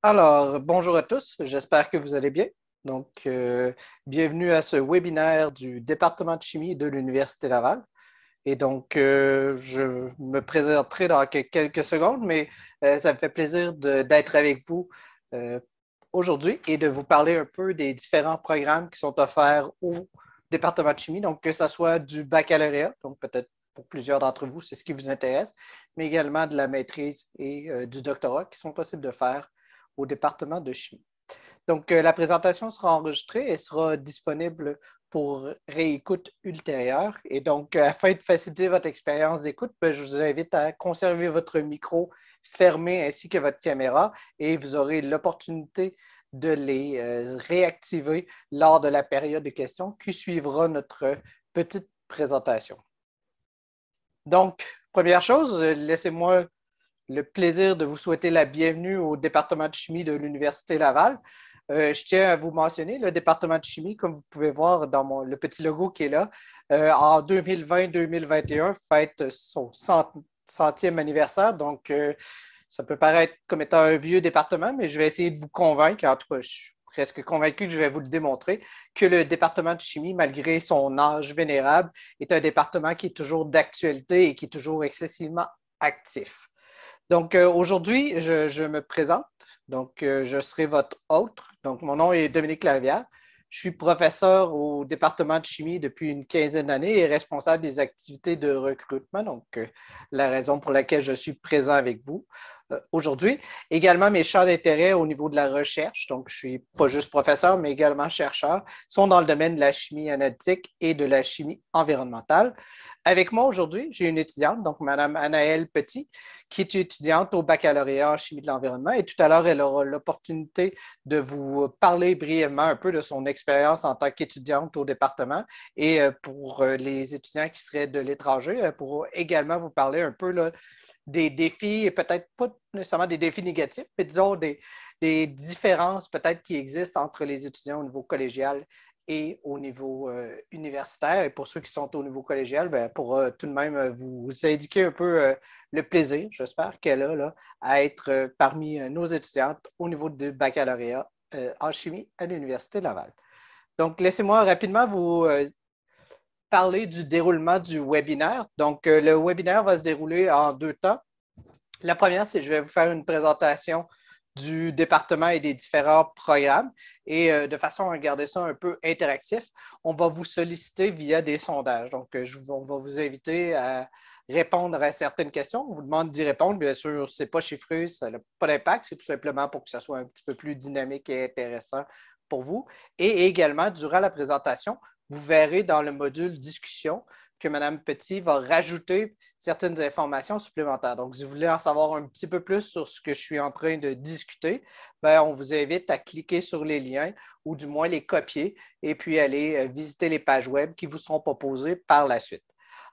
Alors, bonjour à tous, j'espère que vous allez bien. Bienvenue à ce webinaire du département de chimie de l'Université Laval. Je me présenterai dans quelques secondes, mais ça me fait plaisir d'être avec vous euh, aujourd'hui et de vous parler un peu des différents programmes qui sont offerts au département de chimie. Donc, que ce soit du baccalauréat, donc peut-être pour plusieurs d'entre vous, c'est ce qui vous intéresse, mais également de la maîtrise et du doctorat qui sont possibles de faire au département de chimie. La présentation sera enregistrée et sera disponible pour réécoute ultérieure. Afin de faciliter votre expérience d'écoute, je vous invite à conserver votre micro fermé ainsi que votre caméra et vous aurez l'opportunité de les réactiver lors de la période de questions qui suivra notre petite présentation. Donc, première chose, laissez-moi le plaisir de vous souhaiter la bienvenue au département de chimie de l'Université Laval. Je tiens à vous mentionner le département de chimie, comme vous pouvez voir dans le petit logo qui est là, en 2020-2021, fête son centième anniversaire. Ça peut paraître comme étant un vieux département, mais je vais essayer de vous convaincre, en tout cas, je suis presque convaincu que je vais vous le démontrer, que le département de chimie, malgré son âge vénérable, est un département qui est toujours d'actualité et qui est toujours excessivement actif. Aujourd'hui, je me présente. Je serai votre hôte. Donc, mon nom est Dominique Larivière. Je suis professeur au département de chimie depuis une quinzaine d'années et responsable des activités de recrutement. La raison pour laquelle je suis présent avec vous aujourd'hui. Également, mes champs d'intérêt au niveau de la recherche. Donc, je suis pas juste professeur, mais également chercheur, sont dans le domaine de la chimie analytique et de la chimie environnementale. Avec moi aujourd'hui, j'ai une étudiante, donc Mme Anaëlle Petit, qui est étudiante au baccalauréat en chimie de l'environnement. Et tout à l'heure, elle aura l'opportunité de vous parler brièvement un peu de son expérience en tant qu'étudiante au département. Et pour les étudiants qui seraient de l'étranger, elle pourra également vous parler un peu là, des défis, et peut-être pas nécessairement des défis négatifs, mais disons des différences peut-être qui existent entre les étudiants au niveau collégial et au niveau universitaire. Et pour ceux qui sont au niveau collégial, pour tout de même vous indiquer un peu le plaisir, j'espère qu'elle a, là, à être parmi nos étudiantes au niveau du baccalauréat en chimie à l'Université de Laval. Donc, laissez-moi rapidement vous parler du déroulement du webinaire. Le webinaire va se dérouler en deux temps. La première, c'est que je vais vous faire une présentation du département et des différents programmes. Et de façon à garder ça un peu interactif, on va vous solliciter via des sondages. On va vous inviter à répondre à certaines questions. On vous demande d'y répondre. Bien sûr, ce n'est pas chiffré, ça n'a pas d'impact. C'est tout simplement pour que ça soit un petit peu plus dynamique et intéressant pour vous. Et également, durant la présentation, vous verrez dans le module discussion que Mme Petit va rajouter certaines informations supplémentaires. Donc, si vous voulez en savoir un petit peu plus sur ce que je suis en train de discuter, on vous invite à cliquer sur les liens ou du moins les copier et puis aller visiter les pages web qui vous seront proposées par la suite.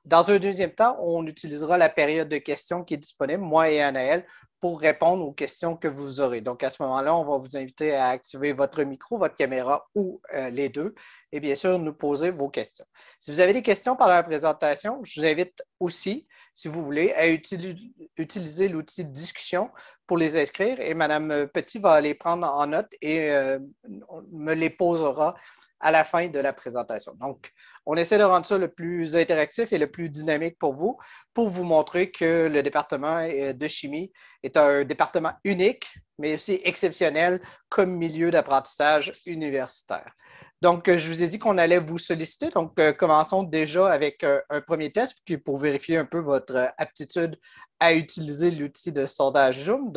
Dans un deuxième temps, on utilisera la période de questions qui est disponible, moi et Anaëlle, pour répondre aux questions que vous aurez. Donc, à ce moment-là, on va vous inviter à activer votre micro, votre caméra ou les deux et bien sûr, nous poser vos questions. Si vous avez des questions pendant la présentation, je vous invite aussi, si vous voulez, à utiliser l'outil de discussion pour les inscrire et Mme Petit va les prendre en note et me les posera à la fin de la présentation. Donc, on essaie de rendre ça le plus interactif et le plus dynamique pour vous montrer que le département de chimie est un département unique, mais aussi exceptionnel comme milieu d'apprentissage universitaire. Je vous ai dit qu'on allait vous solliciter. Commençons déjà avec un premier test pour vérifier un peu votre aptitude à utiliser l'outil de sondage Zoom.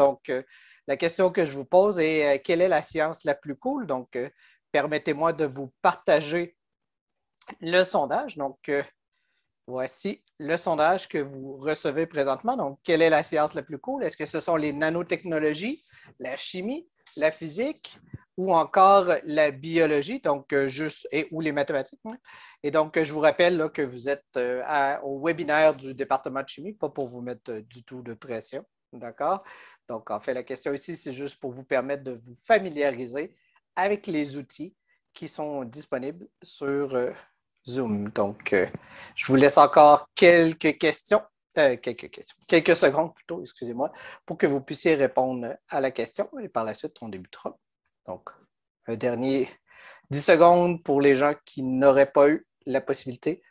La question que je vous pose est quelle est la science la plus cool? Permettez-moi de vous partager le sondage. Voici le sondage que vous recevez présentement. Donc, quelle est la science la plus cool? Est-ce que ce sont les nanotechnologies, la chimie, la physique ou encore la biologie, ou les mathématiques? Hein? Je vous rappelle là, que vous êtes au webinaire du département de chimie, pas pour vous mettre du tout de pression. D'accord? Donc, en fait, la question ici, c'est juste pour vous permettre de vous familiariser avec les outils qui sont disponibles sur Zoom. Je vous laisse encore quelques questions quelques secondes plutôt, excusez-moi, pour que vous puissiez répondre à la question et par la suite, on débutera. Donc, un dernier 10 secondes pour les gens qui n'auraient pas eu la possibilité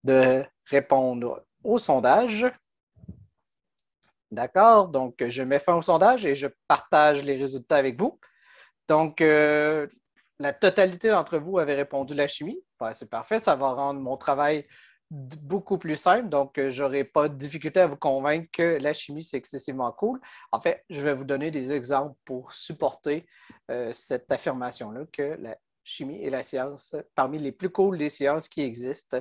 de répondre au sondage. D'accord? Donc, je mets fin au sondage et je partage les résultats avec vous. Donc, la totalité d'entre vous avait répondu la chimie. Ben, c'est parfait, ça va rendre mon travail beaucoup plus simple. Donc, je n'aurai pas de difficulté à vous convaincre que la chimie, c'est excessivement cool. En fait, je vais vous donner des exemples pour supporter cette affirmation-là que la chimie est la science parmi les plus cool des sciences qui existent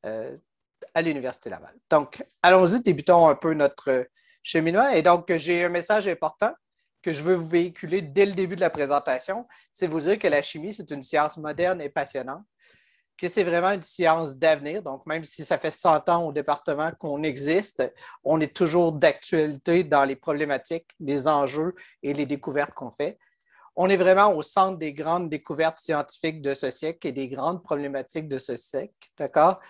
à l'Université Laval. Donc, allons-y, débutons un peu notre cheminement. Et donc, j'ai un message important que je veux vous véhiculer dès le début de la présentation. C'est vous dire que la chimie, c'est une science moderne et passionnante, que c'est vraiment une science d'avenir. Donc, même si ça fait 100 ans au département qu'on existe, on est toujours d'actualité dans les problématiques, les enjeux et les découvertes qu'on fait. On est vraiment au centre des grandes découvertes scientifiques de ce siècle et des grandes problématiques de ce siècle, d'accord?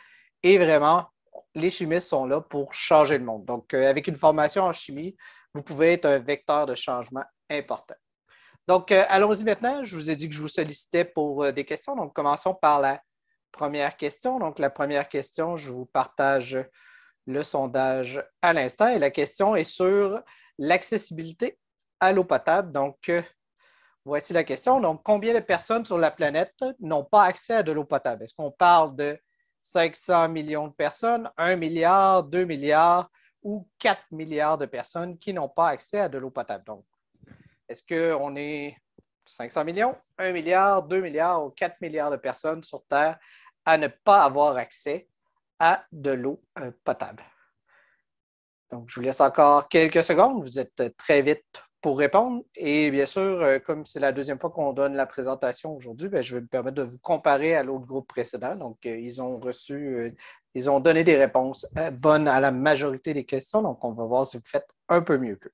Et vraiment, les chimistes sont là pour changer le monde. Donc, avec une formation en chimie, vous pouvez être un vecteur de changement important. Donc, allons-y maintenant. Je vous ai dit que je vous sollicitais pour des questions. Donc, commençons par la première question. Donc, la première question, je vous partage le sondage à l'instant. Et la question est sur l'accessibilité à l'eau potable. Donc, voici la question. Donc, combien de personnes sur la planète n'ont pas accès à de l'eau potable? Est-ce qu'on parle de 500 millions de personnes, 1 milliard, 2 milliards ou 4 milliards de personnes qui n'ont pas accès à de l'eau potable? Donc, est-ce qu'on est 500 millions, 1 milliard, 2 milliards ou 4 milliards de personnes sur Terre à ne pas avoir accès à de l'eau potable? Donc, je vous laisse encore quelques secondes. Vous êtes très vite pour répondre. Et bien sûr, comme c'est la deuxième fois qu'on donne la présentation aujourd'hui, je vais me permettre de vous comparer à l'autre groupe précédent. Donc, ils ont donné des réponses bonnes à la majorité des questions. Donc, on va voir si vous faites un peu mieux qu'eux.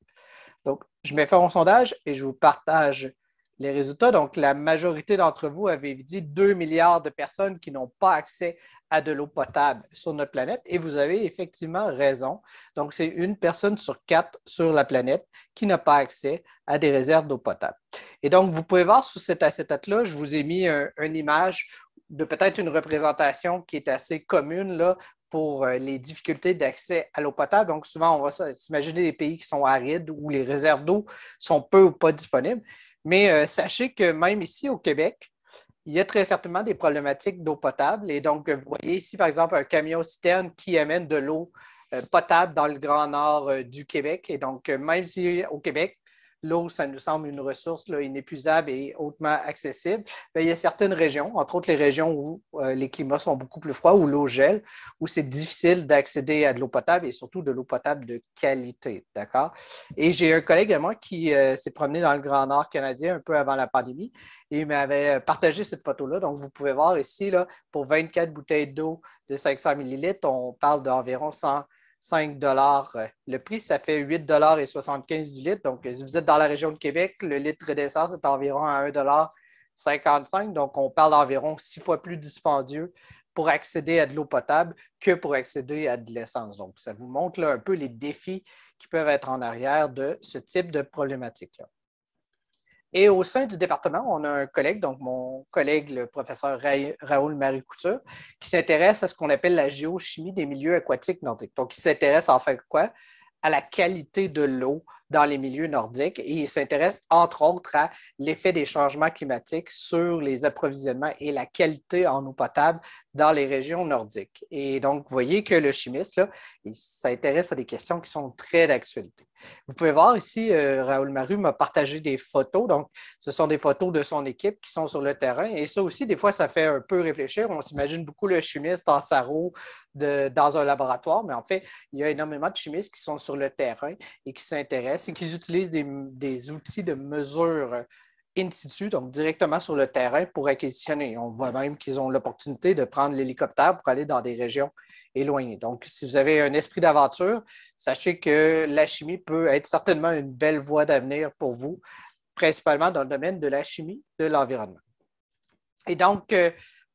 Donc, je mets fin au sondage et je vous partage les résultats. Donc, la majorité d'entre vous avez dit 2 milliards de personnes qui n'ont pas accès à de l'eau potable sur notre planète. Et vous avez effectivement raison. Donc, c'est une personne sur 4 sur la planète qui n'a pas accès à des réserves d'eau potable. Et donc, vous pouvez voir sous cet acétate-là, je vous ai mis une image de peut-être une représentation qui est assez commune là, pour les difficultés d'accès à l'eau potable. Donc, souvent, on va s'imaginer des pays qui sont arides où les réserves d'eau sont peu ou pas disponibles. Mais sachez que même ici au Québec, il y a très certainement des problématiques d'eau potable. Et donc, vous voyez ici, par exemple, un camion-citerne qui amène de l'eau potable dans le grand nord du Québec. Et donc, même si au Québec, l'eau, ça nous semble une ressource là, inépuisable et hautement accessible, bien, il y a certaines régions, entre autres les régions où les climats sont beaucoup plus froids, où l'eau gèle, où c'est difficile d'accéder à de l'eau potable et surtout de l'eau potable de qualité. D'accord? Et j'ai un collègue à moi qui s'est promené dans le Grand Nord canadien un peu avant la pandémie et il m'avait partagé cette photo-là. Donc, vous pouvez voir ici, là, pour 24 bouteilles d'eau de 500 millilitres, on parle d'environ 105 le prix. Ça fait 8,75 du litre. Donc, si vous êtes dans la région de Québec, le litre d'essence est environ à 1,55 $. Donc, on parle d'environ 6 fois plus dispendieux pour accéder à de l'eau potable que pour accéder à de l'essence. Donc, ça vous montre là, un peu les défis qui peuvent être en arrière de ce type de problématique-là. Et au sein du département, on a un collègue, donc mon collègue, le professeur Raoul Marie Couture, qui s'intéresse à ce qu'on appelle la géochimie des milieux aquatiques nordiques. Donc, il s'intéresse en fait quoi? À la qualité de l'eau dans les milieux nordiques et il s'intéresse entre autres à l'effet des changements climatiques sur les approvisionnements et la qualité en eau potable dans les régions nordiques. Et donc, vous voyez que le chimiste, là, il s'intéresse à des questions qui sont très d'actualité. Vous pouvez voir ici, Raoul Maru m'a partagé des photos. Donc, ce sont des photos de son équipe qui sont sur le terrain. Et ça aussi, des fois, ça fait un peu réfléchir. On s'imagine beaucoup le chimiste en sarrau dans un laboratoire, mais en fait, il y a énormément de chimistes qui sont sur le terrain et qui s'intéressent et qui utilisent des outils de mesure in situ, donc directement sur le terrain pour acquisitionner. On voit même qu'ils ont l'opportunité de prendre l'hélicoptère pour aller dans des régions éloignées. Donc, si vous avez un esprit d'aventure, sachez que la chimie peut être certainement une belle voie d'avenir pour vous, principalement dans le domaine de la chimie de l'environnement. Et donc,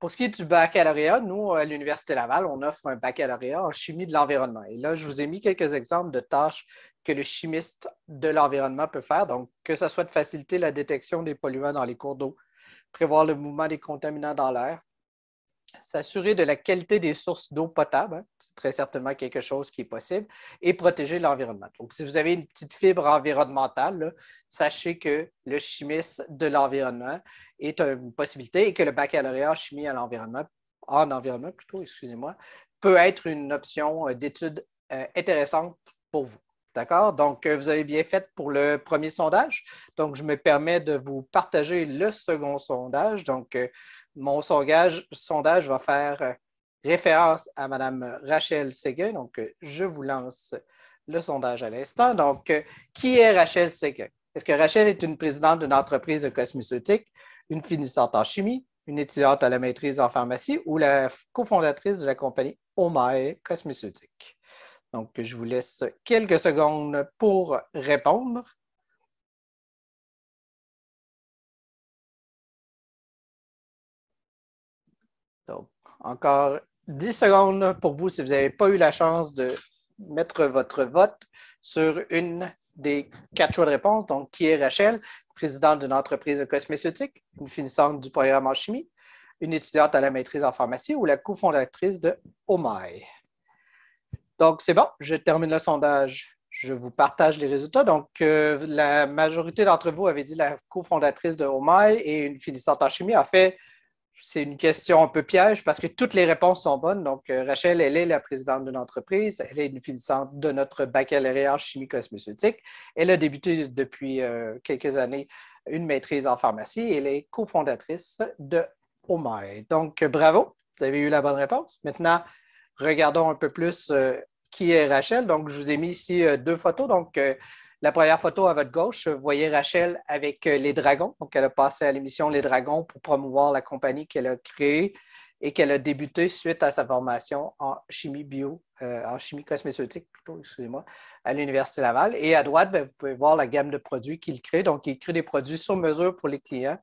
Pour ce qui est du baccalauréat, nous, à l'Université Laval, on offre un baccalauréat en chimie de l'environnement. Et là, je vous ai mis quelques exemples de tâches que le chimiste de l'environnement peut faire. Donc, que ce soit de faciliter la détection des polluants dans les cours d'eau, prévoir le mouvement des contaminants dans l'air, s'assurer de la qualité des sources d'eau potable, hein, c'est très certainement quelque chose qui est possible, et protéger l'environnement. Donc, si vous avez une petite fibre environnementale, là, sachez que le chimiste de l'environnement est une possibilité et que le baccalauréat en chimie à l'environnement, en environnement plutôt, excusez-moi, peut être une option d'étude intéressante pour vous. D'accord? Donc, vous avez bien fait pour le premier sondage. Donc, je me permets de vous partager le second sondage. Donc, mon sondage va faire référence à Mme Rachel Séguin. Donc, je vous lance le sondage à l'instant. Donc, qui est Rachel Séguin? Est-ce que Rachel est une présidente d'une entreprise de cosméceutique, une finissante en chimie, une étudiante à la maîtrise en pharmacie ou la cofondatrice de la compagnie Omae Cosméceutique? Donc, je vous laisse quelques secondes pour répondre. Donc, encore 10 secondes pour vous si vous n'avez pas eu la chance de mettre votre vote sur une des 4 choix de réponse. Donc, qui est Rachel, présidente d'une entreprise de cosméceutique, une finissante du programme en chimie, une étudiante à la maîtrise en pharmacie ou la cofondatrice de Omae? Donc, c'est bon, je termine le sondage. Je vous partage les résultats. Donc, la majorité d'entre vous avait dit la cofondatrice de Omae et une finissante en chimie. En fait, c'est une question un peu piège parce que toutes les réponses sont bonnes. Donc, Rachel, elle est la présidente d'une entreprise. Elle est une finissante de notre baccalauréat en chimie cosméceutique. Elle a débuté depuis quelques années une maîtrise en pharmacie. Elle est cofondatrice de Omae. Donc, bravo, vous avez eu la bonne réponse. Maintenant, regardons un peu plus qui est Rachel. Donc, je vous ai mis ici 2 photos. Donc, la première photo à votre gauche, vous voyez Rachel avec les dragons. Donc, elle a passé à l'émission Les Dragons pour promouvoir la compagnie qu'elle a créée et qu'elle a débuté suite à sa formation en chimie bio, en chimie cosméceutique, plutôt, excusez-moi, à l'Université Laval. Et à droite, bien, vous pouvez voir la gamme de produits qu'il crée. Donc, il crée des produits sur mesure pour les clients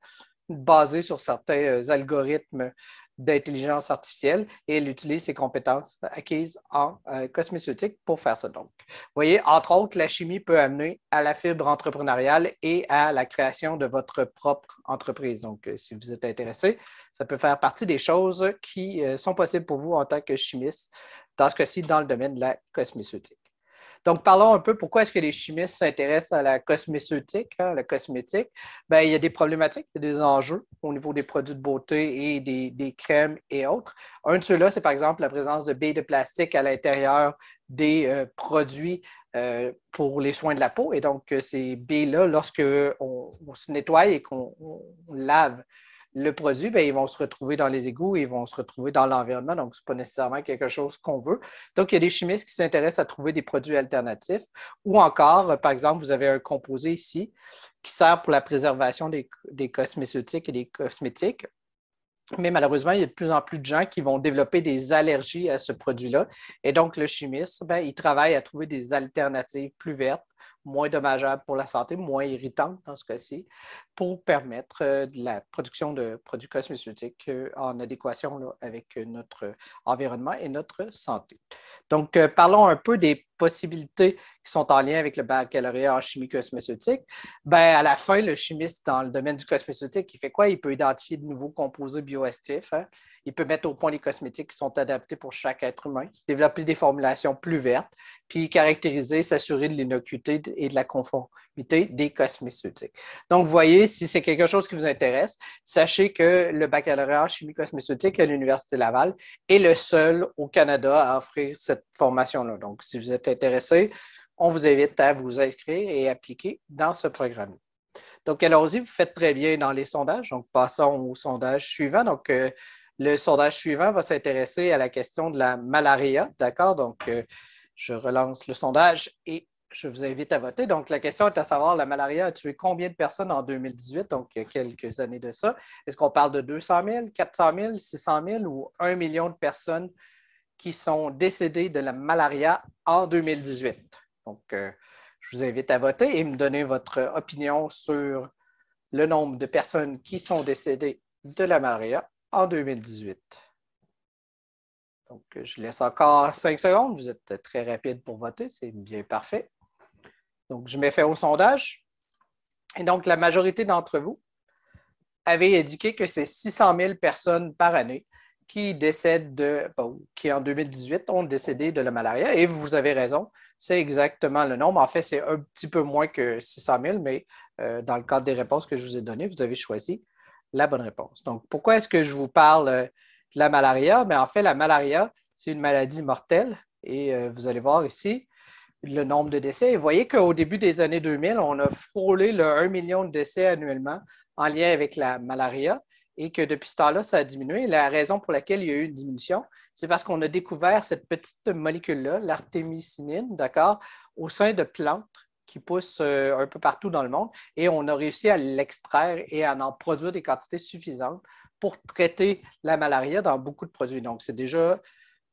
basé sur certains algorithmes d'intelligence artificielle et elle utilise ses compétences acquises en cosméceutique pour faire ça. Donc, vous voyez, entre autres, la chimie peut amener à la fibre entrepreneuriale et à la création de votre propre entreprise. Donc, si vous êtes intéressé, ça peut faire partie des choses qui sont possibles pour vous en tant que chimiste, dans ce cas-ci, dans le domaine de la cosméceutique. Donc, parlons un peu pourquoi est-ce que les chimistes s'intéressent à la cosméceutique, hein, la cosmétique. Bien, il y a des problématiques, il y a des enjeux au niveau des produits de beauté et des crèmes et autres. Un de ceux-là, c'est par exemple la présence de billes de plastique à l'intérieur des produits pour les soins de la peau. Et donc, ces billes-là, lorsque on se nettoie et qu'on lave le produit, bien, ils vont se retrouver dans les égouts et ils vont se retrouver dans l'environnement. Donc, ce n'est pas nécessairement quelque chose qu'on veut. Donc, il y a des chimistes qui s'intéressent à trouver des produits alternatifs ou encore, par exemple, vous avez un composé ici qui sert pour la préservation des cosméceutiques et des cosmétiques. Mais malheureusement, il y a de plus en plus de gens qui vont développer des allergies à ce produit-là. Et donc, le chimiste, bien, il travaille à trouver des alternatives plus vertes, moins dommageables pour la santé, moins irritantes dans ce cas-ci, pour permettre de la production de produits cosmétiques en adéquation là, avec notre environnement et notre santé. Donc, parlons un peu des possibilités qui sont en lien avec le baccalauréat en chimie cosmétique. Ben, à la fin, le chimiste dans le domaine du cosmétique, il fait quoi? Il peut identifier de nouveaux composés bioactifs. Hein? Il peut mettre au point les cosmétiques qui sont adaptés pour chaque être humain, développer des formulations plus vertes, puis caractériser, s'assurer de l'innocuité et de la conformité des cosmétiques. Donc, vous voyez, si c'est quelque chose qui vous intéresse, sachez que le baccalauréat en chimie cosmétique à l'Université Laval est le seul au Canada à offrir cette formation-là. Donc, si vous êtes intéressé, on vous invite à vous inscrire et appliquer dans ce programme. Donc, allons-y, vous faites très bien dans les sondages. Donc, passons au sondage suivant. Donc, le sondage suivant va s'intéresser à la question de la malaria. D'accord? Donc, je relance le sondage et je vous invite à voter. Donc, la question est à savoir, la malaria a tué combien de personnes en 2018, donc il y a quelques années de ça? Est-ce qu'on parle de 200 000, 400 000, 600 000 ou 1 million de personnes qui sont décédées de la malaria en 2018? Donc, je vous invite à voter et me donner votre opinion sur le nombre de personnes qui sont décédées de la malaria en 2018. Donc, je laisse encore 5 secondes. Vous êtes très rapide pour voter, c'est bien parfait. Donc, je mets fin au sondage. Et donc, la majorité d'entre vous avait indiqué que c'est 600 000 personnes par année qui décèdent qui en 2018 ont décédé de la malaria. Et vous avez raison, c'est exactement le nombre. En fait, c'est un petit peu moins que 600 000, mais dans le cadre des réponses que je vous ai données, vous avez choisi la bonne réponse. Donc, pourquoi est-ce que je vous parle de la malaria? Mais en fait, la malaria, c'est une maladie mortelle. Et vous allez voir ici le nombre de décès. Et vous voyez qu'au début des années 2000, on a frôlé le 1 million de décès annuellement en lien avec la malaria et que depuis ce temps-là, ça a diminué. Et la raison pour laquelle il y a eu une diminution, c'est parce qu'on a découvert cette petite molécule-là, l'artémisinine, d'accord, au sein de plantes qui poussent un peu partout dans le monde et on a réussi à l'extraire et à en produire des quantités suffisantes pour traiter la malaria dans beaucoup de produits. Donc, c'est déjà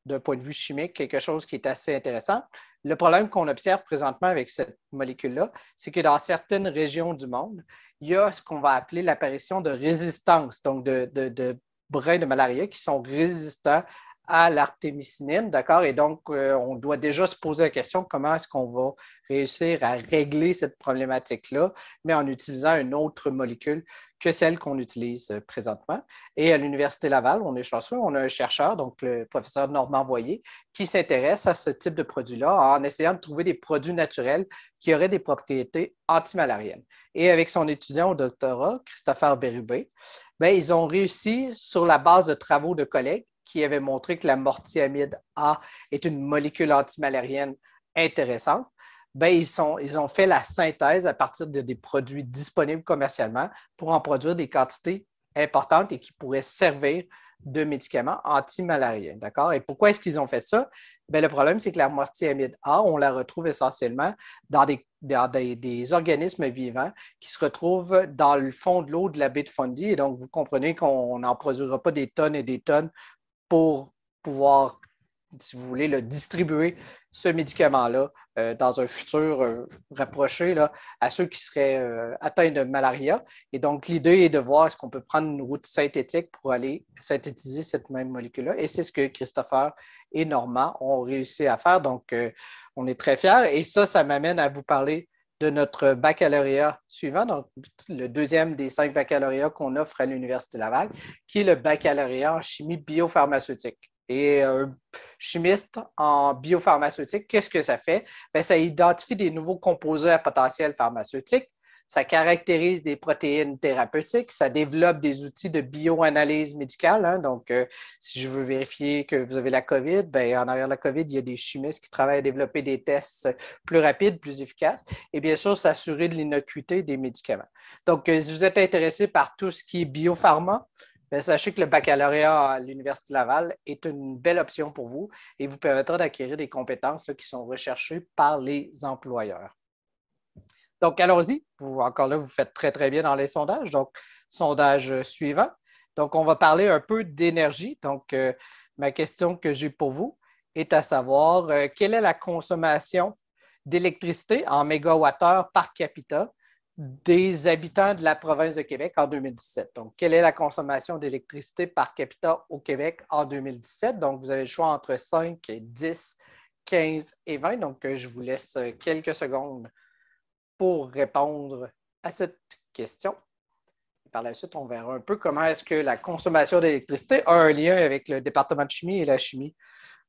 d'un point de vue chimique, quelque chose qui est assez intéressant. Le problème qu'on observe présentement avec cette molécule-là, c'est que dans certaines régions du monde, il y a ce qu'on va appeler l'apparition de résistance, donc de brins de malaria qui sont résistants à l'artémisinine, d'accord? Et donc, on doit déjà se poser la question comment est-ce qu'on va réussir à régler cette problématique-là, mais en utilisant une autre molécule que celle qu'on utilise présentement. Et à l'Université Laval, on est chanceux, on a un chercheur, donc le professeur Normand Voyer, qui s'intéresse à ce type de produit-là en essayant de trouver des produits naturels qui auraient des propriétés antimalariennes. Et avec son étudiant au doctorat, Christopher Bérubé, ben, ils ont réussi, sur la base de travaux de collègues qui avaient montré que la mortiamide A est une molécule antimalarienne intéressante, ben, ils ont fait la synthèse à partir des produits disponibles commercialement pour en produire des quantités importantes et qui pourraient servir de médicaments antimalariens. D'accord? Et pourquoi est-ce qu'ils ont fait ça? Bien, le problème, c'est que la mortiamide A, on la retrouve essentiellement dans des organismes vivants qui se retrouvent dans le fond de l'eau de la baie de Fundy. Et donc, vous comprenez qu'on n'en produira pas des tonnes et des tonnes pour pouvoir, si vous voulez, le distribuer ce médicament-là dans un futur rapproché là, à ceux qui seraient atteints de malaria. Et donc, l'idée est de voir est-ce qu'on peut prendre une route synthétique pour aller synthétiser cette même molécule-là. Et c'est ce que Christopher et Normand ont réussi à faire. Donc, on est très fiers. Et ça m'amène à vous parler de notre baccalauréat suivant, donc le deuxième des 5 baccalauréats qu'on offre à l'Université Laval, qui est le baccalauréat en chimie biopharmaceutique. Et un chimiste en biopharmaceutique, qu'est-ce que ça fait? Bien, ça identifie des nouveaux composés à potentiel pharmaceutique, ça caractérise des protéines thérapeutiques, ça développe des outils de bioanalyse médicale. Hein. Donc, si je veux vérifier que vous avez la COVID, bien, en arrière de la COVID, il y a des chimistes qui travaillent à développer des tests plus rapides, plus efficaces. Et bien sûr, s'assurer de l'innocuité des médicaments. Donc, si vous êtes intéressé par tout ce qui est biopharma, bien, sachez que le baccalauréat à l'Université Laval est une belle option pour vous et vous permettra d'acquérir des compétences là, qui sont recherchées par les employeurs. Donc, allons-y. Encore là, vous faites très, très bien dans les sondages. Donc, sondage suivant. Donc, on va parler un peu d'énergie. Donc, ma question que j'ai pour vous est à savoir quelle est la consommation d'électricité en mégawattheure par capita des habitants de la province de Québec en 2017. Donc, quelle est la consommation d'électricité par capita au Québec en 2017? Donc, vous avez le choix entre 5, 10, 15 et 20. Donc, je vous laisse quelques secondes pour répondre à cette question. Par la suite, on verra un peu comment est-ce que la consommation d'électricité a un lien avec le département de chimie et la chimie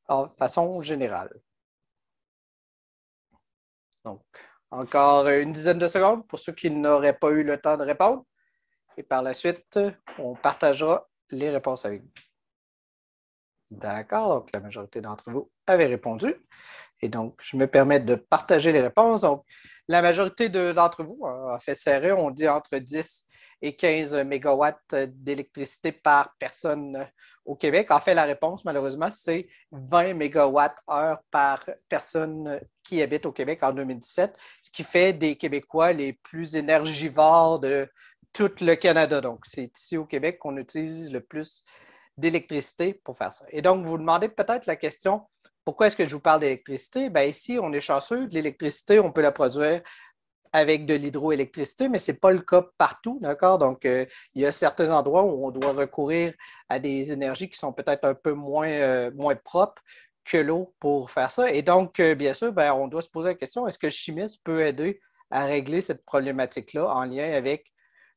en façon générale. Donc, encore une dizaine de secondes pour ceux qui n'auraient pas eu le temps de répondre. Et par la suite, on partagera les réponses avec vous. D'accord, donc la majorité d'entre vous avaient répondu. Et donc, je me permets de partager les réponses. Donc, la majorité d'entre vous a fait serré, on dit entre 10 et 15 mégawatts d'électricité par personne au Québec. En fait, la réponse, malheureusement, c'est 20 mégawatts-heure par personne qui habite au Québec en 2017, ce qui fait des Québécois les plus énergivores de tout le Canada. Donc, c'est ici au Québec qu'on utilise le plus d'électricité pour faire ça. Et donc, vous vous demandez peut-être la question, pourquoi est-ce que je vous parle d'électricité? Bien, ici, on est chanceux. De l'électricité, on peut la produire avec de l'hydroélectricité, mais ce n'est pas le cas partout, d'accord? Donc, il y a certains endroits où on doit recourir à des énergies qui sont peut-être un peu moins propres que l'eau pour faire ça. Et donc, bien sûr, ben, on doit se poser la question, est-ce que le chimiste peut aider à régler cette problématique-là en lien avec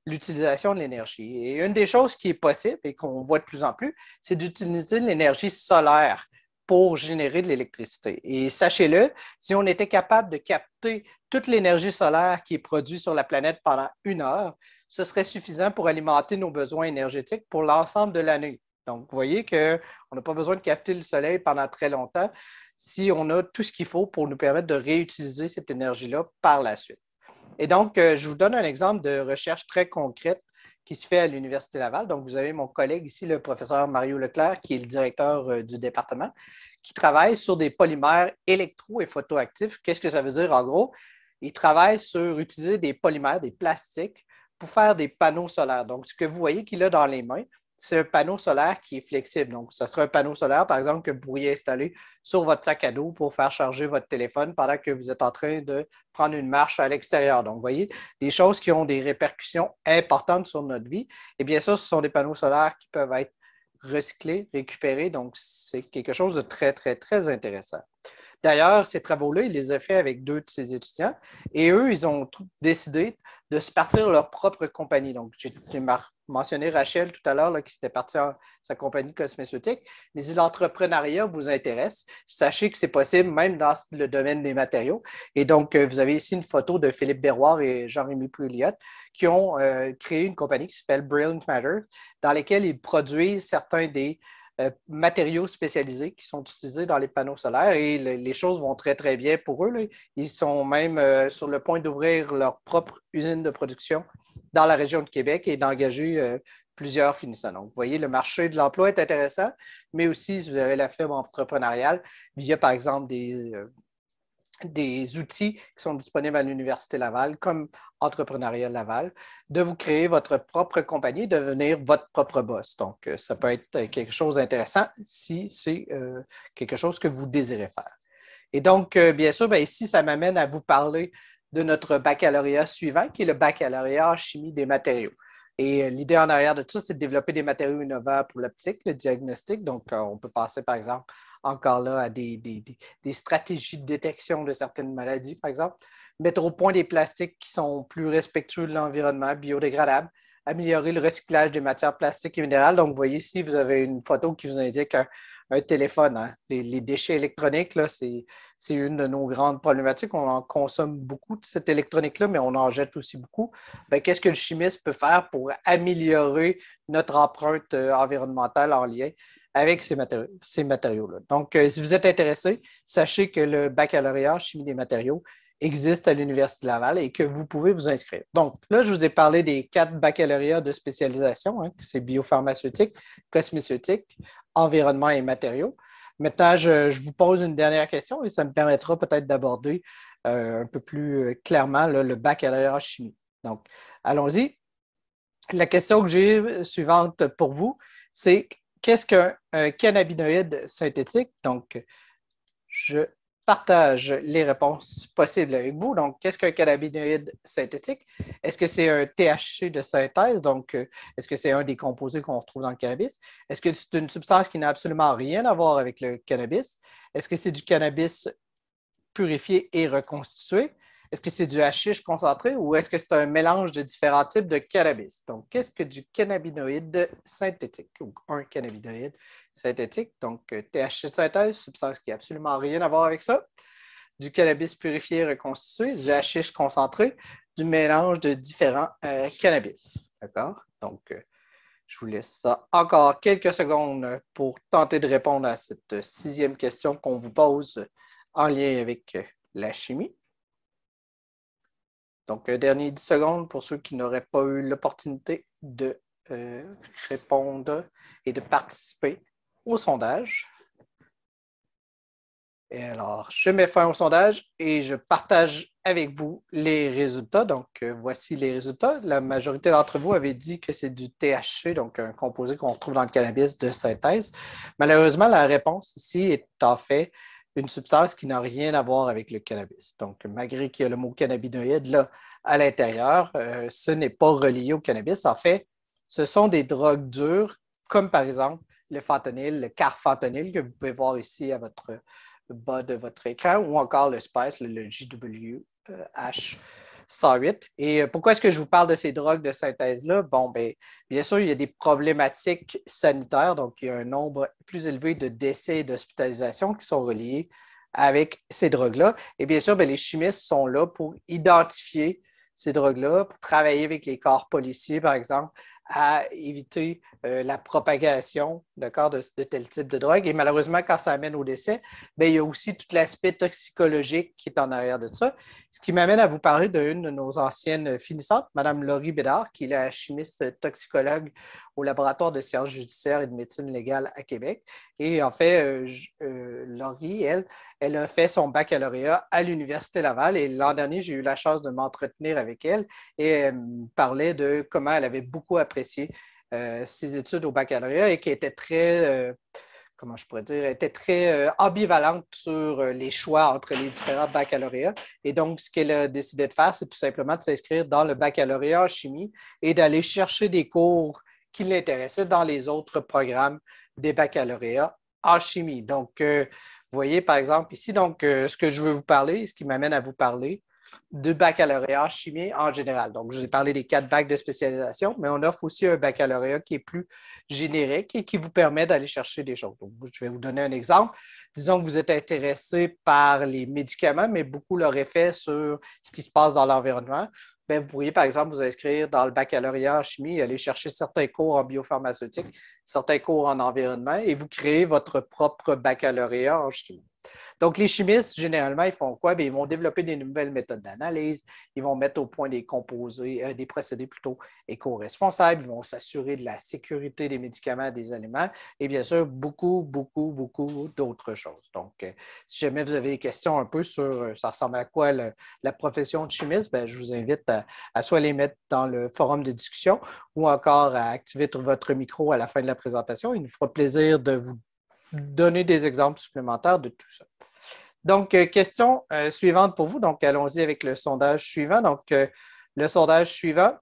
l'utilisation de l'énergie? Et une des choses qui est possible et qu'on voit de plus en plus, c'est d'utiliser l'énergie solaire pour générer de l'électricité. Et sachez-le, si on était capable de capter toute l'énergie solaire qui est produite sur la planète pendant 1 heure, ce serait suffisant pour alimenter nos besoins énergétiques pour l'ensemble de l'année. Donc, vous voyez qu'on n'a pas besoin de capter le soleil pendant très longtemps si on a tout ce qu'il faut pour nous permettre de réutiliser cette énergie-là par la suite. Et donc, je vous donne un exemple de recherche très concrète qui se fait à l'Université Laval. Donc, vous avez mon collègue ici, le professeur Mario Leclerc, qui est le directeur du département, qui travaille sur des polymères électro- et photoactifs. Qu'est-ce que ça veut dire en gros? Il travaille sur utiliser des polymères, des plastiques, pour faire des panneaux solaires. Donc, ce que vous voyez qu'il a dans les mains, c'est un panneau solaire qui est flexible. Donc, ce sera un panneau solaire, par exemple, que vous pourriez installer sur votre sac à dos pour faire charger votre téléphone pendant que vous êtes en train de prendre une marche à l'extérieur. Donc, vous voyez, des choses qui ont des répercussions importantes sur notre vie. Et bien sûr, ce sont des panneaux solaires qui peuvent être recyclés, récupérés. Donc, c'est quelque chose de très, très, très intéressant. D'ailleurs, ces travaux-là, il les a fait avec 2 de ses étudiants et eux, ils ont décidé de se partir leur propre compagnie. Donc, j'ai mentionné Rachel tout à l'heure qui s'était partie en sa compagnie cosmétique, mais si l'entrepreneuriat vous intéresse, sachez que c'est possible même dans le domaine des matériaux. Et donc, vous avez ici une photo de Philippe Berroir et Jean-Rémy Pouliot qui ont créé une compagnie qui s'appelle Brilliant Matter, dans laquelle ils produisent certains des matériaux spécialisés qui sont utilisés dans les panneaux solaires et les choses vont très, très bien pour eux. Là. Ils sont même sur le point d'ouvrir leur propre usine de production dans la région de Québec et d'engager plusieurs finissants. Donc, vous voyez, le marché de l'emploi est intéressant, mais aussi, si vous avez la fibre entrepreneuriale, via, par exemple, des outils qui sont disponibles à l'Université Laval, comme Entrepreneuriat Laval, de vous créer votre propre compagnie, de devenir votre propre boss. Donc, ça peut être quelque chose d'intéressant si c'est quelque chose que vous désirez faire. Et donc, bien sûr, bien, ici, ça m'amène à vous parler de notre baccalauréat suivant, qui est le baccalauréat en chimie des matériaux. Et l'idée en arrière de tout ça, c'est de développer des matériaux innovants pour l'optique, le diagnostic. Donc, on peut passer, par exemple, encore là à des stratégies de détection de certaines maladies, par exemple. Mettre au point des plastiques qui sont plus respectueux de l'environnement, biodégradables, améliorer le recyclage des matières plastiques et minérales. Donc, vous voyez ici, vous avez une photo qui vous indique un téléphone. Hein. Les déchets électroniques, là, c'est une de nos grandes problématiques. On en consomme beaucoup de cette électronique-là, mais on en jette aussi beaucoup. Bien, qu'est-ce que le chimiste peut faire pour améliorer notre empreinte environnementale en lien avec ces matériaux-là? Donc, si vous êtes intéressé, sachez que le baccalauréat en chimie des matériaux existe à l'Université Laval et que vous pouvez vous inscrire. Donc, là, je vous ai parlé des 4 baccalauréats de spécialisation, hein, c'est biopharmaceutique, cosmétique, environnement et matériaux. Maintenant, je vous pose une dernière question et ça me permettra peut-être d'aborder un peu plus clairement là, le baccalauréat en chimie. Donc, allons-y. La question que j'ai suivante pour vous, c'est qu'est-ce qu'un cannabinoïde synthétique? Donc, je partage les réponses possibles avec vous. Donc, qu'est-ce qu'un cannabinoïde synthétique? Est-ce que c'est un THC de synthèse? Donc, est-ce que c'est un des composés qu'on retrouve dans le cannabis? Est-ce que c'est une substance qui n'a absolument rien à voir avec le cannabis? Est-ce que c'est du cannabis purifié et reconstitué? Est-ce que c'est du hashish concentré ou est-ce que c'est un mélange de différents types de cannabis? Donc, qu'est-ce que du cannabinoïde synthétique ou un cannabinoïde synthétique? Donc, THC de synthèse, substance qui n'a absolument rien à voir avec ça. Du cannabis purifié et reconstitué, du hashish concentré, du mélange de différents cannabis. D'accord? Donc, je vous laisse ça encore quelques secondes pour tenter de répondre à cette 6e question qu'on vous pose en lien avec la chimie. Donc, un dernier 10 secondes pour ceux qui n'auraient pas eu l'opportunité de répondre et de participer au sondage. Et alors, je mets fin au sondage et je partage avec vous les résultats. Donc, voici les résultats. La majorité d'entre vous avait dit que c'est du THC, donc un composé qu'on retrouve dans le cannabis de synthèse. Malheureusement, la réponse ici est en fait une substance qui n'a rien à voir avec le cannabis. Donc, malgré qu'il y a le mot cannabinoïde là à l'intérieur, ce n'est pas relié au cannabis. En fait, ce sont des drogues dures, comme par exemple le fentanyl, le carfentanyl que vous pouvez voir ici à votre bas de votre écran, ou encore le Spice, le JWH 108. Et pourquoi est-ce que je vous parle de ces drogues de synthèse-là? Bon, bien, bien sûr, il y a des problématiques sanitaires, donc il y a un nombre plus élevé de décès et d'hospitalisations qui sont reliés avec ces drogues-là. Et bien sûr, bien, les chimistes sont là pour identifier ces drogues-là, pour travailler avec les corps policiers, par exemple, à éviter la propagation de tel type de drogue. Et malheureusement, quand ça amène au décès, bien, il y a aussi tout l'aspect toxicologique qui est en arrière de ça. Ce qui m'amène à vous parler d'une de nos anciennes finissantes, Mme Laurie Bédard, qui est la chimiste toxicologue au laboratoire de sciences judiciaires et de médecine légale à Québec. Et en fait, Laurie, elle a fait son baccalauréat à l'Université Laval et l'an dernier, j'ai eu la chance de m'entretenir avec elle et elle me parlait de comment elle avait beaucoup apprécié ses études au baccalauréat et qu'elle était très, comment je pourrais dire, était très ambivalente sur les choix entre les différents baccalauréats. Et donc, ce qu'elle a décidé de faire, c'est tout simplement de s'inscrire dans le baccalauréat en chimie et d'aller chercher des cours qui l'intéressaient dans les autres programmes des baccalauréats en chimie. Donc, vous voyez, par exemple, ici, donc, ce que je veux vous parler, ce qui m'amène à vous parler de baccalauréat en chimie en général. Donc, je vous ai parlé des 4 bacs de spécialisation, mais on offre aussi un baccalauréat qui est plus générique et qui vous permet d'aller chercher des choses. Donc, je vais vous donner un exemple. Disons que vous êtes intéressé par les médicaments, mais beaucoup leur effet sur ce qui se passe dans l'environnement. Bien, vous pourriez, par exemple, vous inscrire dans le baccalauréat en chimie et aller chercher certains cours en biopharmaceutique, certains cours en environnement et vous créez votre propre baccalauréat en chimie. Donc, les chimistes, généralement, ils font quoi? Bien, ils vont développer des nouvelles méthodes d'analyse, ils vont mettre au point des composés, des procédés plutôt éco-responsables, ils vont s'assurer de la sécurité des médicaments et des aliments, et bien sûr, beaucoup, beaucoup, beaucoup d'autres choses. Donc, si jamais vous avez des questions un peu sur ça ressemble à quoi la profession de chimiste, bien, je vous invite à soit les mettre dans le forum de discussion ou encore à activer votre micro à la fin de la présentation. Il nous fera plaisir de vous donner des exemples supplémentaires de tout ça. Donc, question suivante pour vous. Donc, allons-y avec le sondage suivant. Donc, le sondage suivant,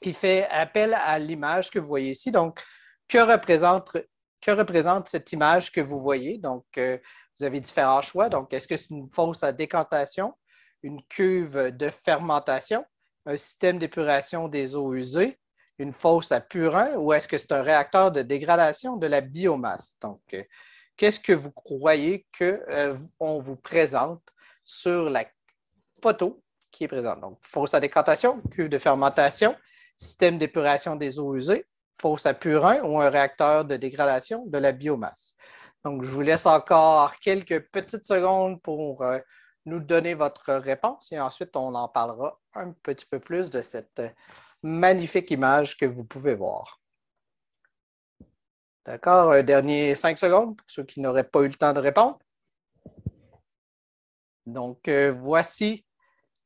il fait appel à l'image que vous voyez ici. Donc, que représente cette image que vous voyez? Donc, vous avez différents choix. Donc, est-ce que c'est une fosse à décantation, une cuve de fermentation, un système d'épuration des eaux usées, une fosse à purin ou est-ce que c'est un réacteur de dégradation de la biomasse? Donc, qu'est-ce que vous croyez qu'on vous présente sur la photo qui est présente? Donc, fosse à décantation, cuve de fermentation, système d'épuration des eaux usées, fosse à purin ou un réacteur de dégradation de la biomasse. Donc, je vous laisse encore quelques petites secondes pour nous donner votre réponse et ensuite, on en parlera un petit peu plus de cette magnifique image que vous pouvez voir. D'accord? Un dernier 5 secondes pour ceux qui n'auraient pas eu le temps de répondre. Donc, voici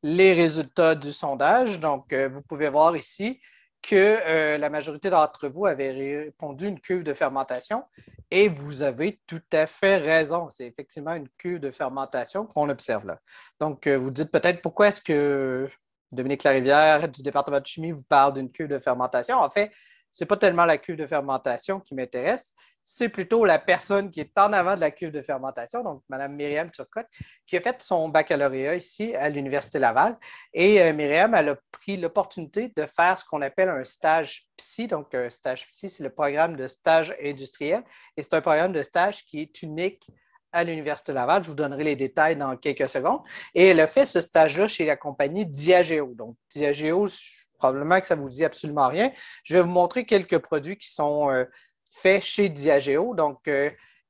les résultats du sondage. Donc, vous pouvez voir ici que la majorité d'entre vous avaient répondu une cuve de fermentation et vous avez tout à fait raison. C'est effectivement une cuve de fermentation qu'on observe là. Donc, vous dites peut-être pourquoi est-ce que Dominique Larivière du département de chimie vous parle d'une cuve de fermentation. En fait, ce n'est pas tellement la cuve de fermentation qui m'intéresse, c'est plutôt la personne qui est en avant de la cuve de fermentation, donc Mme Myriam Turcotte, qui a fait son baccalauréat ici à l'Université Laval. Et Myriam, elle a pris l'opportunité de faire ce qu'on appelle un stage psy. Donc, un stage psy, c'est le programme de stage industriel. Et c'est un programme de stage qui est unique à l'Université Laval. Je vous donnerai les détails dans quelques secondes. Et elle a fait ce stage-là chez la compagnie Diageo. Donc, Diageo, probablement que ça ne vous dit absolument rien. Je vais vous montrer quelques produits qui sont faits chez Diageo. Donc,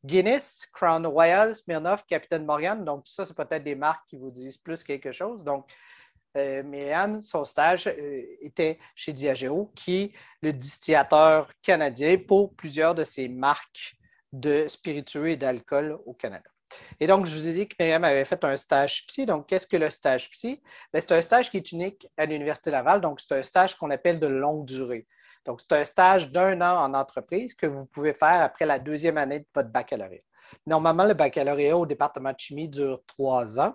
Guinness, Crown Royal, Smirnoff, Captain Morgan. Donc, ça, c'est peut-être des marques qui vous disent plus quelque chose. Donc, Myriam, son stage était chez Diageo, qui est le distillateur canadien pour plusieurs de ces marques de spiritueux et d'alcool au Canada. Et donc, je vous ai dit que Myriam avait fait un stage psy. Donc, qu'est-ce que le stage psy? Bien, c'est un stage qui est unique à l'Université Laval. Donc, c'est un stage qu'on appelle de longue durée. Donc, c'est un stage d'1 an en entreprise que vous pouvez faire après la 2e année de votre baccalauréat. Normalement, le baccalauréat au département de chimie dure 3 ans.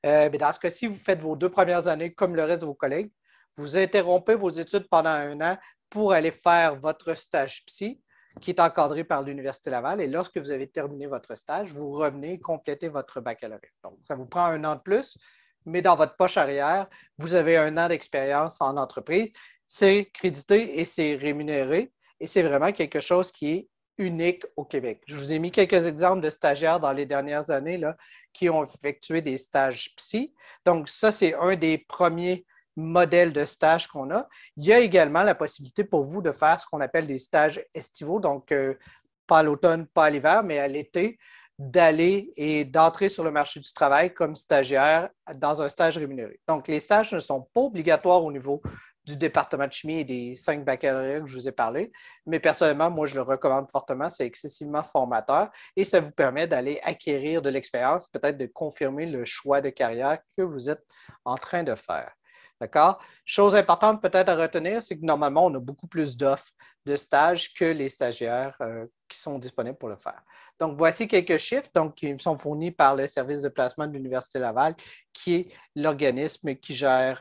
Mais dans ce cas-ci, vous faites vos 2 premières années comme le reste de vos collègues. Vous interrompez vos études pendant un an pour aller faire votre stage psy, qui est encadré par l'Université Laval. Et lorsque vous avez terminé votre stage, vous revenez compléter votre baccalauréat. Donc, ça vous prend un an de plus, mais dans votre poche arrière, vous avez un an d'expérience en entreprise. C'est crédité et c'est rémunéré. Et c'est vraiment quelque chose qui est unique au Québec. Je vous ai mis quelques exemples de stagiaires dans les dernières années là, qui ont effectué des stages psy. Donc, ça, c'est un des premiers modèles de stage qu'on a. Il y a également la possibilité pour vous de faire ce qu'on appelle des stages estivaux, donc pas à l'automne, pas à l'hiver, mais à l'été, d'aller et d'entrer sur le marché du travail comme stagiaire dans un stage rémunéré. Donc, les stages ne sont pas obligatoires au niveau du département de chimie et des 5 baccalauréats que je vous ai parlé. Mais personnellement, moi, je le recommande fortement. C'est excessivement formateur et ça vous permet d'aller acquérir de l'expérience, peut-être de confirmer le choix de carrière que vous êtes en train de faire. D'accord? Chose importante peut-être à retenir, c'est que normalement, on a beaucoup plus d'offres de stages que les stagiaires qui sont disponibles pour le faire. Donc, voici quelques chiffres qui sont fournis par le service de placement de l'Université Laval, qui est l'organisme qui gère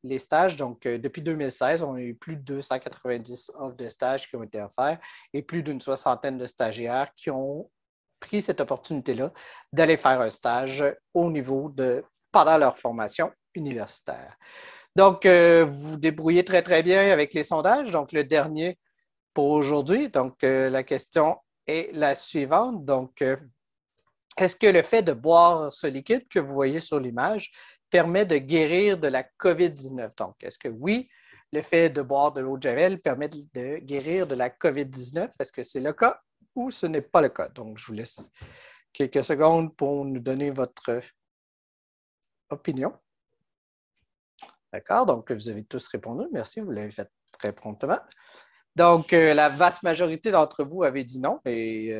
les stages. Donc, depuis 2016, on a eu plus de 290 offres de stages qui ont été offertes et plus d'une soixantaine de stagiaires qui ont pris cette opportunité-là d'aller faire un stage au niveau pendant leur formation universitaire. Donc, vous vous débrouillez très, très bien avec les sondages. Donc, le dernier pour aujourd'hui. Donc, la question est la suivante. Donc, est-ce que le fait de boire ce liquide que vous voyez sur l'image permet de guérir de la COVID-19? Donc, est-ce que oui, le fait de boire de l'eau de Javel permet de guérir de la COVID-19? Est-ce que c'est le cas ou ce n'est pas le cas? Donc, je vous laisse quelques secondes pour nous donner votre opinion. D'accord? Donc, vous avez tous répondu. Merci, vous l'avez fait très promptement. Donc, la vaste majorité d'entre vous avez dit non. Et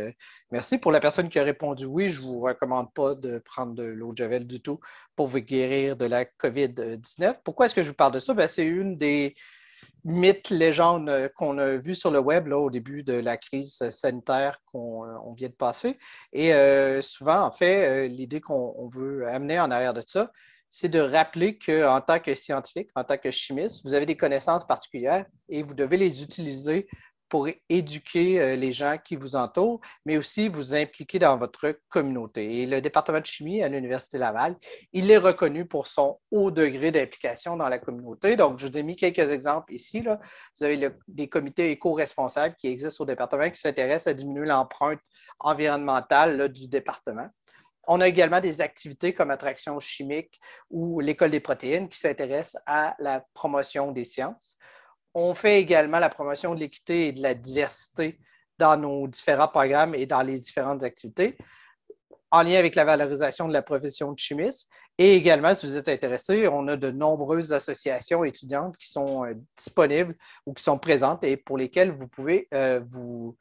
merci pour la personne qui a répondu oui. Je ne vous recommande pas de prendre de l'eau de Javel du tout pour vous guérir de la COVID-19. Pourquoi est-ce que je vous parle de ça? Bien, c'est une des mythes, légendes qu'on a vues sur le web là, au début de la crise sanitaire qu'on vient de passer. Et souvent, en fait, l'idée qu'on veut amener en arrière de ça, c'est de rappeler qu'en tant que scientifique, en tant que chimiste, vous avez des connaissances particulières et vous devez les utiliser pour éduquer les gens qui vous entourent, mais aussi vous impliquer dans votre communauté. Et le département de chimie à l'Université Laval, il est reconnu pour son haut degré d'implication dans la communauté. Donc, je vous ai mis quelques exemples ici. Là. Vous avez des comités éco-responsables qui existent au département qui s'intéressent à diminuer l'empreinte environnementale là, du département. On a également des activités comme Attraction chimique ou l'École des protéines qui s'intéressent à la promotion des sciences. On fait également la promotion de l'équité et de la diversité dans nos différents programmes et dans les différentes activités, en lien avec la valorisation de la profession de chimiste. Et également, si vous êtes intéressé, on a de nombreuses associations étudiantes qui sont disponibles ou qui sont présentes et pour lesquelles vous pouvez vous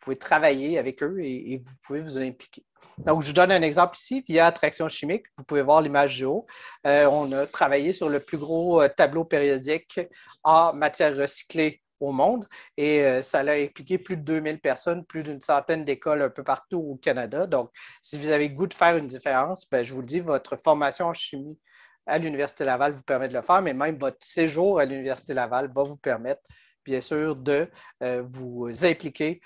pouvez travailler avec eux et vous pouvez vous impliquer. Donc, je vous donne un exemple ici, via Attraction chimique. Vous pouvez voir l'image du haut. On a travaillé sur le plus gros tableau périodique en matière recyclée au monde et ça a impliqué plus de 2000 personnes, plus d'une centaine d'écoles un peu partout au Canada. Donc, si vous avez le goût de faire une différence, bien, je vous le dis, votre formation en chimie à l'Université Laval vous permet de le faire, mais même votre séjour à l'Université Laval va vous permettre, bien sûr, de vous impliquer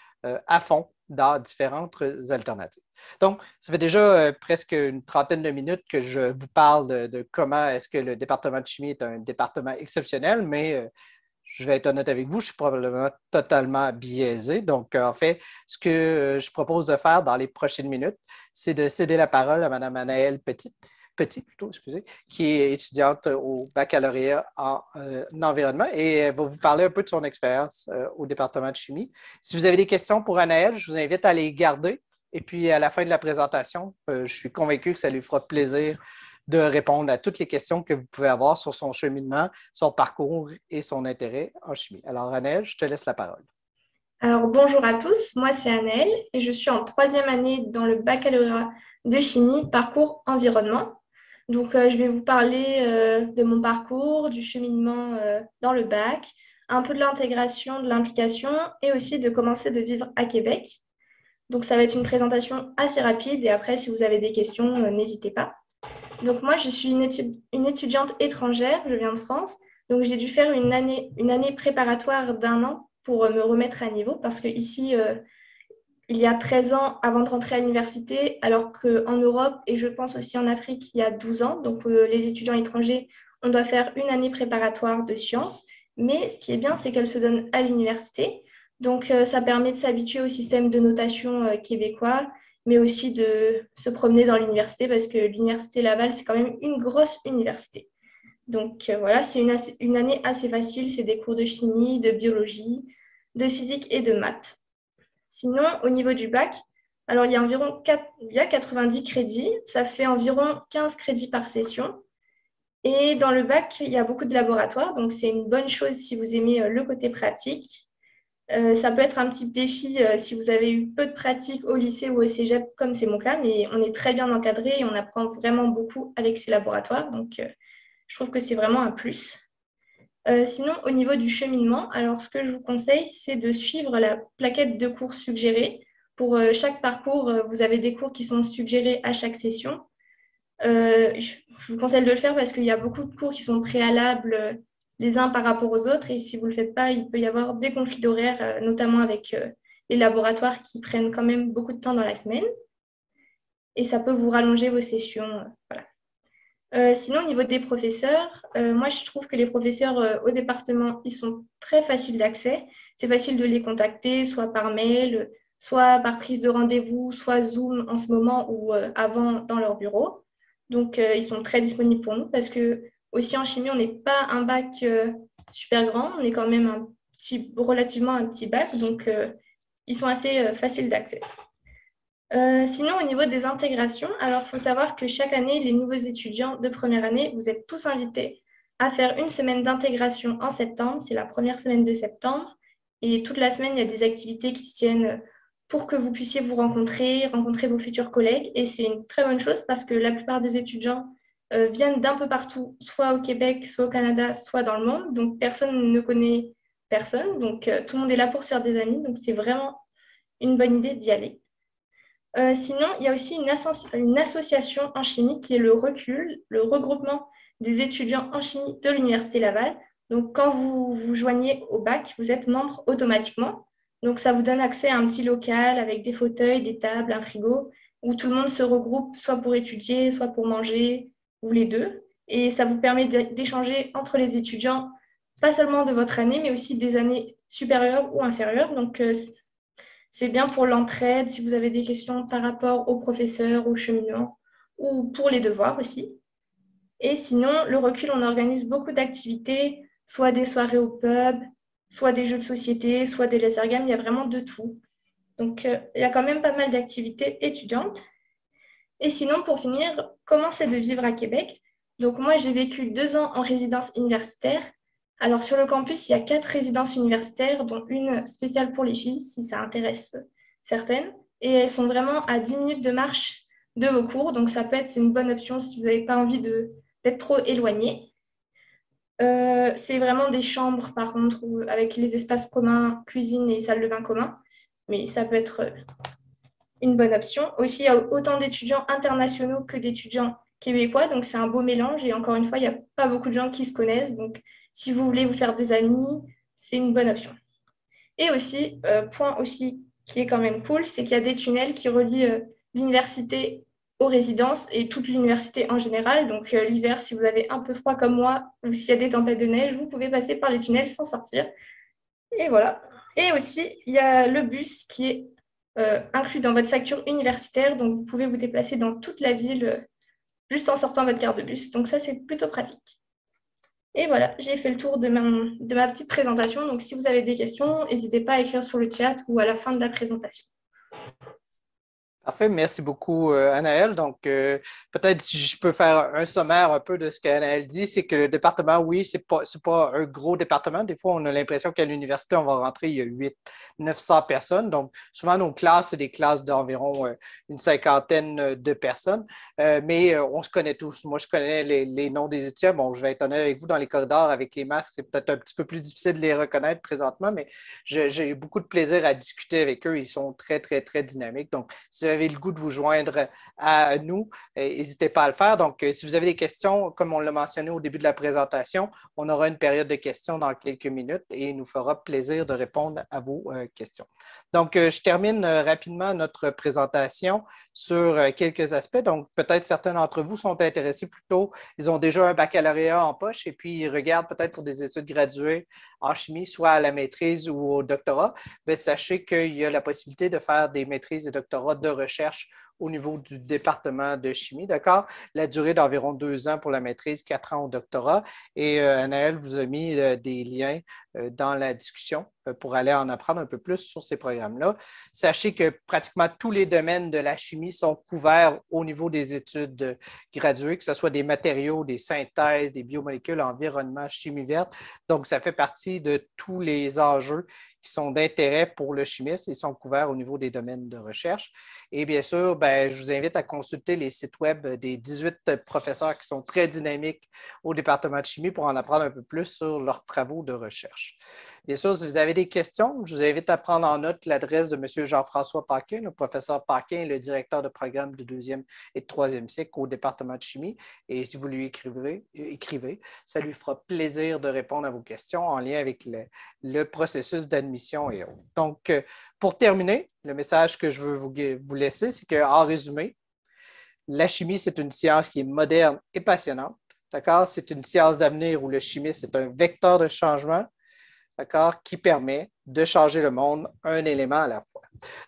à fond dans différentes alternatives. Donc, ça fait déjà presque une trentaine de minutes que je vous parle de comment est-ce que le département de chimie est un département exceptionnel, mais je vais être honnête avec vous, je suis probablement totalement biaisé. Donc, en fait, ce que je propose de faire dans les prochaines minutes, c'est de céder la parole à Mme Anaëlle Petit, plutôt, excusez, qui est étudiante au baccalauréat en environnement et elle va vous parler un peu de son expérience au département de chimie. Si vous avez des questions pour Anaëlle, je vous invite à les garder et puis à la fin de la présentation, je suis convaincu que ça lui fera plaisir de répondre à toutes les questions que vous pouvez avoir sur son cheminement, son parcours et son intérêt en chimie. Alors, Anaëlle, je te laisse la parole. Alors, bonjour à tous, moi c'est Annelle et je suis en troisième année dans le baccalauréat de chimie, parcours environnement. Donc, je vais vous parler de mon parcours, du cheminement dans le bac, un peu de l'intégration, de l'implication et aussi de commencer de vivre à Québec. Donc, ça va être une présentation assez rapide et après, si vous avez des questions, n'hésitez pas. Donc, moi, je suis une étudiante étrangère, je viens de France. Donc, j'ai dû faire une année préparatoire d'un an pour me remettre à niveau parce qu'ici, il y a 13 ans avant de rentrer à l'université, alors qu'en Europe et je pense aussi en Afrique, il y a 12 ans. Donc, les étudiants étrangers, on doit faire une année préparatoire de sciences. Mais ce qui est bien, c'est qu'elle se donne à l'université. Donc, ça permet de s'habituer au système de notation québécois, mais aussi de se promener dans l'université parce que l'université Laval, c'est quand même une grosse université. Donc, voilà, c'est une année assez facile. C'est des cours de chimie, de biologie, de physique et de maths. Sinon, au niveau du bac, alors il y a 90 crédits, ça fait environ 15 crédits par session. Et dans le bac, il y a beaucoup de laboratoires, donc c'est une bonne chose si vous aimez le côté pratique. Ça peut être un petit défi si vous avez eu peu de pratique au lycée ou au cégep, comme c'est mon cas, mais on est très bien encadré et on apprend vraiment beaucoup avec ces laboratoires, donc je trouve que c'est vraiment un plus. Sinon, au niveau du cheminement, alors ce que je vous conseille, c'est de suivre la plaquette de cours suggérés. Pour chaque parcours, vous avez des cours qui sont suggérés à chaque session. Je vous conseille de le faire parce qu'il y a beaucoup de cours qui sont préalables les uns par rapport aux autres. Et si vous ne le faites pas, il peut y avoir des conflits d'horaires, notamment avec les laboratoires qui prennent quand même beaucoup de temps dans la semaine. Et ça peut vous rallonger vos sessions. Voilà. Sinon, au niveau des professeurs, moi, je trouve que les professeurs au département, ils sont très faciles d'accès. C'est facile de les contacter, soit par mail, soit par prise de rendez-vous, soit Zoom en ce moment ou avant dans leur bureau. Donc, ils sont très disponibles pour nous parce que aussi en chimie, on n'est pas un bac super grand, on est quand même relativement un petit bac. Donc, ils sont assez faciles d'accès. Sinon, au niveau des intégrations, alors il faut savoir que chaque année, les nouveaux étudiants de première année, vous êtes tous invités à faire une semaine d'intégration en septembre. C'est la première semaine de septembre. Et toute la semaine, il y a des activités qui se tiennent pour que vous puissiez vous rencontrer vos futurs collègues. Et c'est une très bonne chose parce que la plupart des étudiants viennent d'un peu partout, soit au Québec, soit au Canada, soit dans le monde. Donc, personne ne connaît personne. Donc, tout le monde est là pour se faire des amis. Donc, c'est vraiment une bonne idée d'y aller. Sinon, il y a aussi une association en chimie qui est le RECUL, le regroupement des étudiants en chimie de l'Université Laval. Donc, quand vous vous joignez au bac, vous êtes membre automatiquement. Donc, ça vous donne accès à un petit local avec des fauteuils, des tables, un frigo, où tout le monde se regroupe, soit pour étudier, soit pour manger, ou les deux. Et ça vous permet d'échanger entre les étudiants, pas seulement de votre année, mais aussi des années supérieures ou inférieures. Donc, c'est bien pour l'entraide, si vous avez des questions par rapport aux professeurs, aux cheminements, ou pour les devoirs aussi. Et sinon, le recul, on organise beaucoup d'activités, soit des soirées au pub, soit des jeux de société, soit des laser games, il y a vraiment de tout. Donc, il y a quand même pas mal d'activités étudiantes. Et sinon, pour finir, comment c'est de vivre à Québec? Donc, moi, j'ai vécu 2 ans en résidence universitaire. Alors, sur le campus, il y a 4 résidences universitaires, dont une spéciale pour les filles, si ça intéresse certaines. Et elles sont vraiment à 10 minutes de marche de vos cours. Donc, ça peut être une bonne option si vous n'avez pas envie d'être trop éloigné. C'est vraiment des chambres, par contre, avec les espaces communs, cuisine et salle de bain commun. Mais ça peut être une bonne option. Aussi, il y a autant d'étudiants internationaux que d'étudiants québécois, donc c'est un beau mélange. Et encore une fois, il n'y a pas beaucoup de gens qui se connaissent. Donc, si vous voulez vous faire des amis, c'est une bonne option. Et aussi, point aussi qui est quand même cool, c'est qu'il y a des tunnels qui relient l'université aux résidences et toute l'université en général. Donc, l'hiver, si vous avez un peu froid comme moi, ou s'il y a des tempêtes de neige, vous pouvez passer par les tunnels sans sortir. Et voilà. Et aussi, il y a le bus qui est inclus dans votre facture universitaire. Donc, vous pouvez vous déplacer dans toute la ville juste en sortant votre carte de bus. Donc, ça, c'est plutôt pratique. Et voilà, j'ai fait le tour de ma petite présentation. Donc, si vous avez des questions, n'hésitez pas à écrire sur le chat ou à la fin de la présentation. Parfait, merci beaucoup, Anaël. Donc, peut-être si je peux faire un sommaire un peu de ce qu'Anaël dit, c'est que le département, oui, c'est pas un gros département. Des fois, on a l'impression qu'à l'université, on va rentrer, il y a 900 personnes. Donc, souvent, nos classes, c'est des classes d'environ une cinquantaine de personnes. Mais on se connaît tous. Moi, je connais les noms des étudiants. Bon, je vais être honnête avec vous, dans les corridors, avec les masques, c'est peut-être un petit peu plus difficile de les reconnaître présentement, mais j'ai eu beaucoup de plaisir à discuter avec eux. Ils sont très, très, très dynamiques. Donc, si vous avez le goût de vous joindre à nous, n'hésitez pas à le faire. Donc, si vous avez des questions, comme on l'a mentionné au début de la présentation, on aura une période de questions dans quelques minutes et il nous fera plaisir de répondre à vos questions. Donc, je termine rapidement notre présentation sur quelques aspects. Donc, peut-être certains d'entre vous sont intéressés plutôt, ils ont déjà un baccalauréat en poche et puis ils regardent peut-être pour des études graduées en chimie, soit à la maîtrise ou au doctorat. Bien, sachez qu'il y a la possibilité de faire des maîtrises et doctorats de recherche au niveau du département de chimie, d'accord? La durée d'environ 2 ans pour la maîtrise, 4 ans au doctorat. Et Anaël vous a mis des liens dans la discussion pour aller en apprendre un peu plus sur ces programmes-là. Sachez que pratiquement tous les domaines de la chimie sont couverts au niveau des études graduées, que ce soit des matériaux, des synthèses, des biomolécules, environnement, chimie verte. Donc, ça fait partie de tous les enjeux qui sont d'intérêt pour le chimiste et sont couverts au niveau des domaines de recherche. Et bien sûr, ben, je vous invite à consulter les sites web des 18 professeurs qui sont très dynamiques au département de chimie pour en apprendre un peu plus sur leurs travaux de recherche. Bien sûr, si vous avez des questions, je vous invite à prendre en note l'adresse de M. Jean-François Paquin. Le professeur Paquin est le directeur de programme de deuxième et de troisième cycle au département de chimie. Et si vous lui écrivez, ça lui fera plaisir de répondre à vos questions en lien avec le processus d'admission et autres. Donc, pour terminer, le message que je veux vous laisser, c'est qu'en résumé, la chimie, c'est une science qui est moderne et passionnante. D'accord? C'est une science d'avenir où le chimiste est un vecteur de changement, d'accord, qui permet de changer le monde un élément à la fois.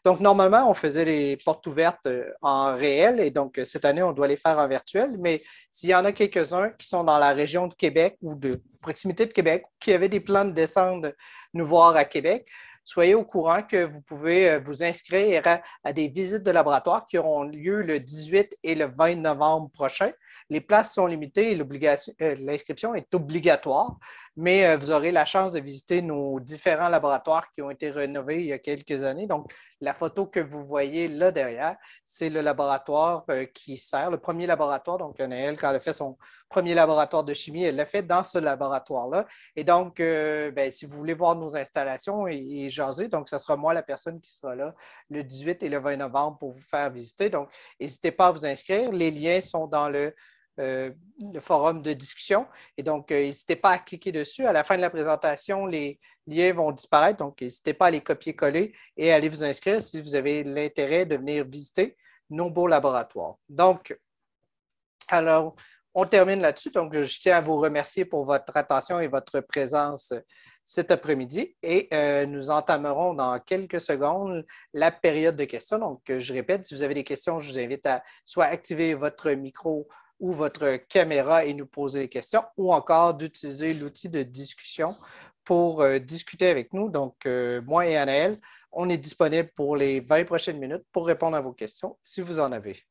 Donc, normalement, on faisait les portes ouvertes en réel et donc cette année, on doit les faire en virtuel. Mais s'il y en a quelques-uns qui sont dans la région de Québec ou de proximité de Québec, qui avaient des plans de descendre nous voir à Québec, soyez au courant que vous pouvez vous inscrire à des visites de laboratoire qui auront lieu le 18 et le 20 novembre prochain. Les places sont limitées et l'inscription est obligatoire, mais vous aurez la chance de visiter nos différents laboratoires qui ont été rénovés il y a quelques années. Donc, la photo que vous voyez là derrière, c'est le laboratoire qui sert, le premier laboratoire. Donc, Anaël, quand elle a fait son premier laboratoire de chimie, elle l'a fait dans ce laboratoire-là. Et donc, ben, si vous voulez voir nos installations et jaser, donc, ce sera moi la personne qui sera là le 18 et le 20 novembre pour vous faire visiter. Donc, n'hésitez pas à vous inscrire. Les liens sont dans le forum de discussion. Et donc, n'hésitez pas à cliquer dessus. À la fin de la présentation, les liens vont disparaître. Donc, n'hésitez pas à les copier-coller et à aller vous inscrire si vous avez l'intérêt de venir visiter nos beaux laboratoires. Donc, alors, on termine là-dessus. Donc, je tiens à vous remercier pour votre attention et votre présence cet après-midi. Et nous entamerons dans quelques secondes la période de questions. Donc, je répète, si vous avez des questions, je vous invite à soit activer votre micro ou votre caméra et nous poser des questions, ou encore d'utiliser l'outil de discussion pour discuter avec nous. Donc, moi et Anaël, on est disponible pour les 20 prochaines minutes pour répondre à vos questions si vous en avez.